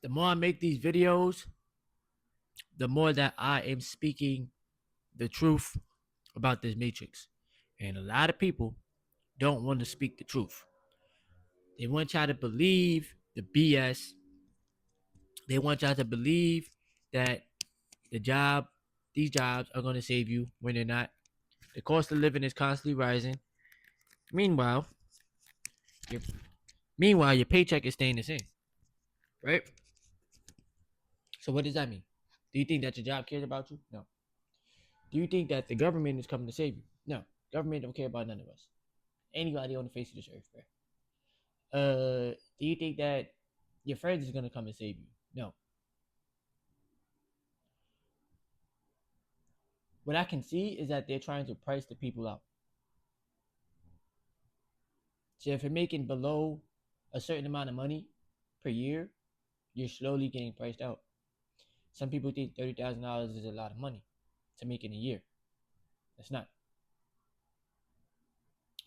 The more I make these videos, the more that I am speaking the truth about this matrix. And a lot of people don't want to speak the truth. They want y'all to believe the BS. They want y'all to believe that these jobs are going to save you when they're not. The cost of living is constantly rising. Meanwhile, your your paycheck is staying the same, right? So what does that mean? Do you think that your job cares about you? No. Do you think that the government is coming to save you? No. Government don't care about none of us. Anybody on the face of this earth, bro. Do you think that your friends is gonna come and save you? No. What I can see is that they're trying to price the people out. So if you're making below a certain amount of money per year, you're slowly getting priced out. Some people think $30,000 is a lot of money to make in a year. That's not.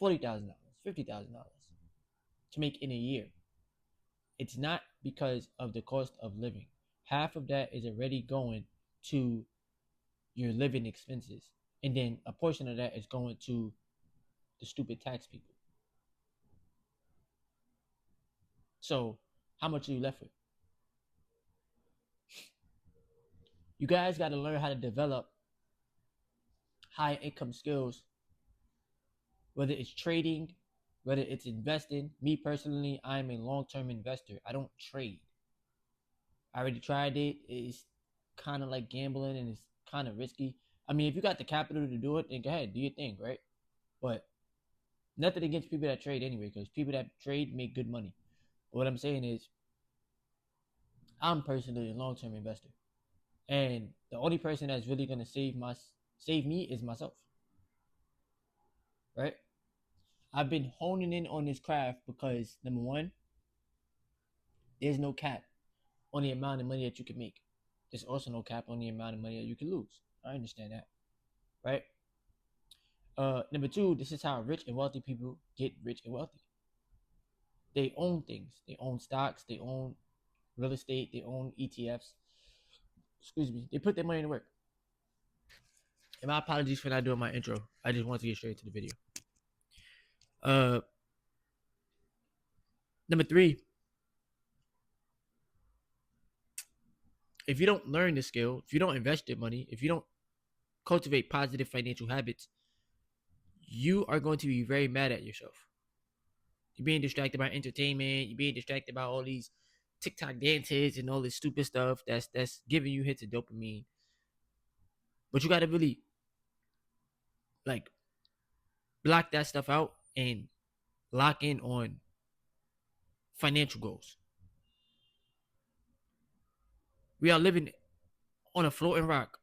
$40,000, $50,000 to make in a year. It's not because of the cost of living. Half of that is already going to your living expenses. And then a portion of that is going to the stupid tax people. So how much are you left with? You guys got to learn how to develop high income skills, whether it's trading, whether it's investing. Me personally, I'm a long term investor. I don't trade. I already tried it. It's kind of like gambling and it's kind of risky. I mean, if you got the capital to do it, then go ahead, do your thing, right? But nothing against people that trade anyway, because people that trade make good money. But what I'm saying is, I'm personally a long term investor. And the only person that's really gonna save me is myself. Right? I've been honing in on this craft because number one, there's no cap on the amount of money that you can make. There's also no cap on the amount of money that you can lose. I understand that. Right? Number two, this is how rich and wealthy people get rich and wealthy. They own things. They own stocks. They own real estate. They own ETFs. Excuse me. They put their money to work. And my apologies for not doing my intro. I just want to get straight to the video. Uh, Number three, if you don't learn the skill, if you don't invest your money, if you don't cultivate positive financial habits, you are going to be very mad at yourself. You're being distracted by entertainment. You're being distracted by all these TikTok dances and all this stupid stuff that's giving you hits of dopamine. But you got to really like block that stuff out and lock in on financial goals. We are living on a floating rock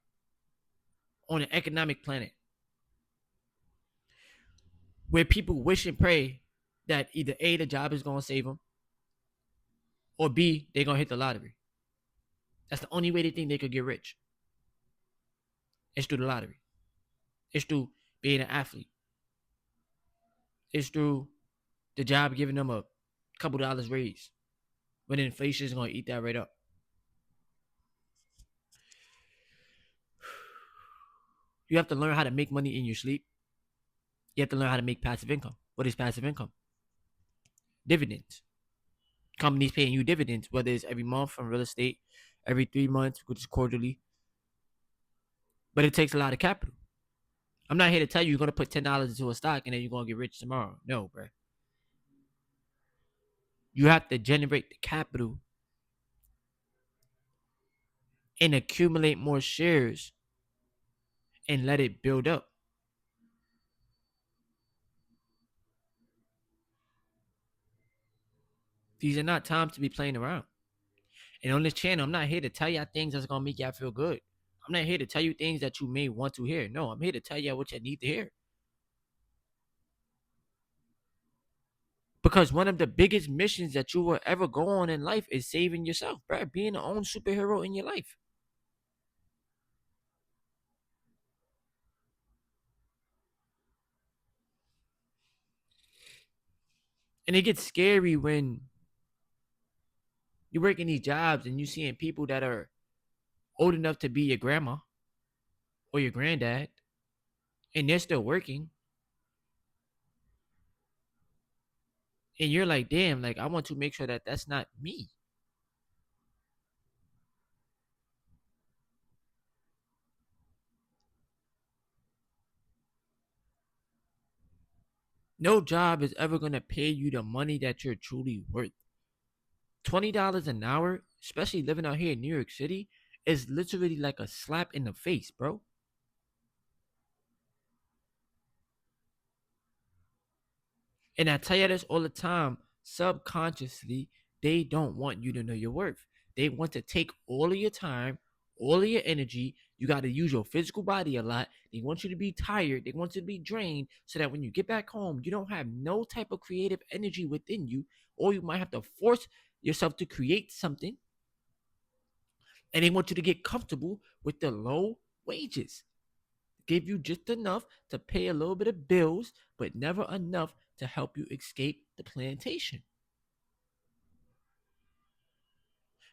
on an economic planet where people wish and pray that either A, the job is going to save them, or B, they're going to hit the lottery. That's the only way they think they could get rich. It's through the lottery. It's through being an athlete. It's through the job giving them a couple dollars raise when inflation is going to eat that right up. You have to learn how to make money in your sleep. You have to learn how to make passive income. What is passive income? Dividends. Companies paying you dividends, whether it's every month from real estate, every 3 months, which is quarterly. But it takes a lot of capital. I'm not here to tell you you're going to put $10 into a stock and then you're going to get rich tomorrow. No, bro. You have to generate the capital and accumulate more shares and let it build up. These are not times to be playing around. And on this channel, I'm not here to tell y'all things that's going to make y'all feel good. I'm not here to tell you things that you may want to hear. No, I'm here to tell y'all what you need to hear. Because one of the biggest missions that you will ever go on in life is saving yourself, bro. Being the own superhero in your life. And it gets scary when You working these jobs and you seeing people that are old enough to be your grandma or your granddad, and they're still working, and you're like, damn, like I want to make sure that that's not me. No job is ever gonna pay you the money that you're truly worth. $20 an hour, especially living out here in New York City, is literally like a slap in the face, bro. And I tell you this all the time, subconsciously, they don't want you to know your worth. They want to take all of your time, all of your energy. You got to use your physical body a lot. They want you to be tired. They want you to be drained so that when you get back home, you don't have no type of creative energy within you, or you might have to force yourself to create something. And they want you to get comfortable with the low wages. Give you just enough to pay a little bit of bills, but never enough to help you escape the plantation.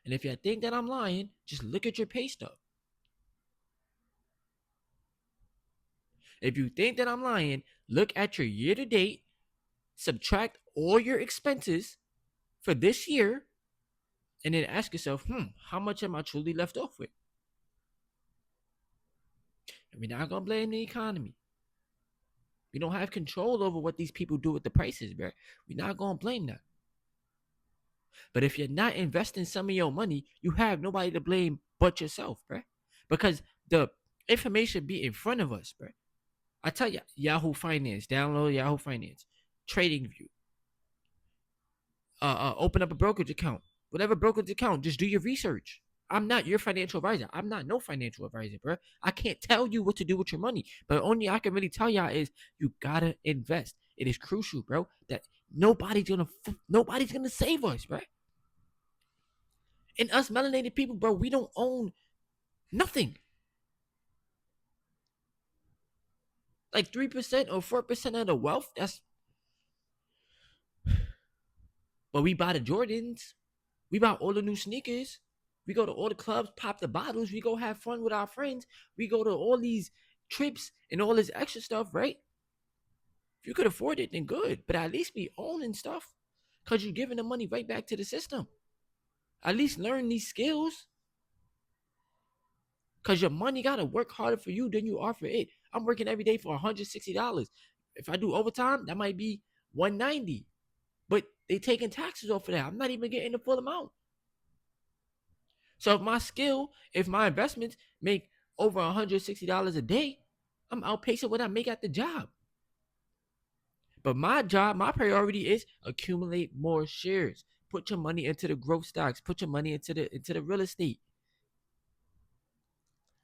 And if you think that I'm lying, just look at your pay stub. If you think that I'm lying, look at your year to date, subtract all your expenses for this year, and then ask yourself, how much am I truly left off with? And we're not gonna blame the economy. We don't have control over what these people do with the prices, bro. We're not gonna blame that. But if you're not investing some of your money, you have nobody to blame but yourself, bro. Because the information be in front of us, bro. I tell you, Yahoo Finance, download Yahoo Finance, Trading View, open up a brokerage account, whatever brokerage account, just do your research. I'm not your financial advisor. I'm not no financial advisor, bro. I can't tell you what to do with your money, but only I can really tell y'all is you gotta invest. It is crucial, bro. That nobody's gonna save us, bro. And us melanated people, bro, we don't own nothing. Like 3% or 4% of the wealth. That's but we buy the Jordans. We buy all the new sneakers. We go to all the clubs, pop the bottles. We go have fun with our friends. We go to all these trips and all this extra stuff, right? If you could afford it, then good. But at least be owning stuff. Cause you're giving the money right back to the system. At least learn these skills. Cause your money gotta work harder for you than you are for it. I'm working every day for $160. If I do overtime, that might be $190. But they taking taxes off of that. I'm not even getting the full amount. So if my investments make over $160 a day, I'm outpacing what I make at the job. But my priority is accumulate more shares. Put your money into the growth stocks. Put your money into the real estate.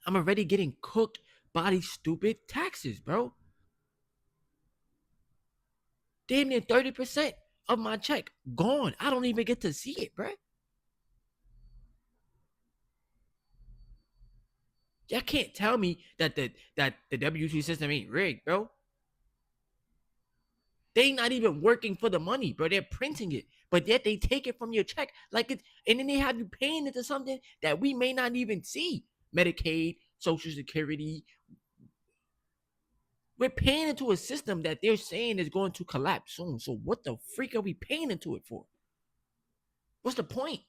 I'm already getting cooked by these stupid taxes, bro. Damn near 30% of my check gone. I don't even get to see it, bro. Y'all can't tell me that the W2 system ain't rigged, bro. They not even working for the money, bro. They're printing it, but yet they take it from your check like it, and then they have you paying into something that we may not even see. Medicaid, Social Security. We're paying into a system that they're saying is going to collapse soon. So what the freak are we paying into it for? What's the point?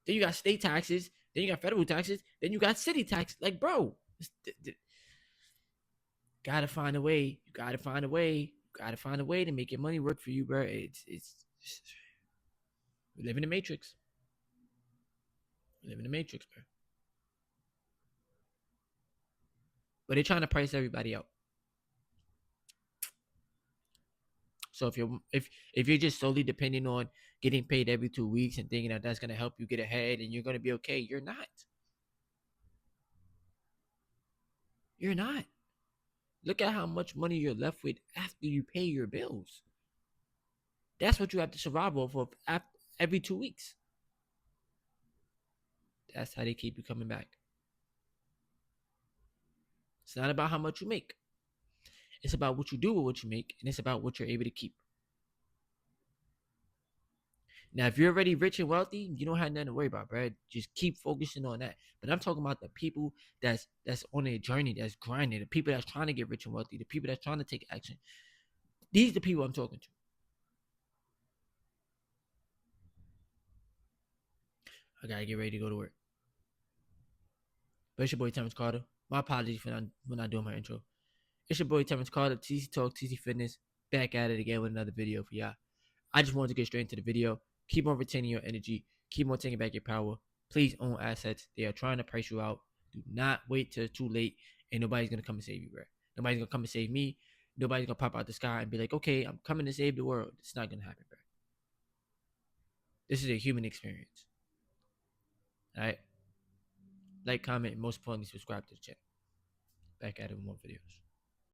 Then you got state taxes. Then you got federal taxes. Then you got city tax. Like, bro, gotta find a way. You gotta find a way. You gotta find a way to make your money work for you, bro. It's we live in the matrix. We live in the matrix, bro. But they're trying to price everybody out. So if you're just solely depending on getting paid every 2 weeks and thinking that that's gonna help you get ahead and you're gonna be okay, you're not. You're not. Look at how much money you're left with after you pay your bills. That's what you have to survive off of every 2 weeks. That's how they keep you coming back. It's not about how much you make. It's about what you do with what you make, and it's about what you're able to keep. Now, if you're already rich and wealthy, you don't have nothing to worry about, bro. Just keep focusing on that. But I'm talking about the people that's on a journey, that's grinding, the people that's trying to get rich and wealthy, the people that's trying to take action. These are the people I'm talking to. I gotta get ready to go to work. But it's your boy Terrence Carter. My apologies for not doing my intro. It's your boy Terrence Carter, TC Talk, TC Fitness, back at it again with another video for y'all. I just wanted to get straight into the video. Keep on retaining your energy. Keep on taking back your power. Please own assets. They are trying to price you out. Do not wait till it's too late and nobody's going to come and save you, bro. Nobody's going to come and save me. Nobody's going to pop out the sky and be like, okay, I'm coming to save the world. It's not going to happen, bro. This is a human experience. All right? Like, comment, and most importantly, subscribe to the channel. Back at it with more videos.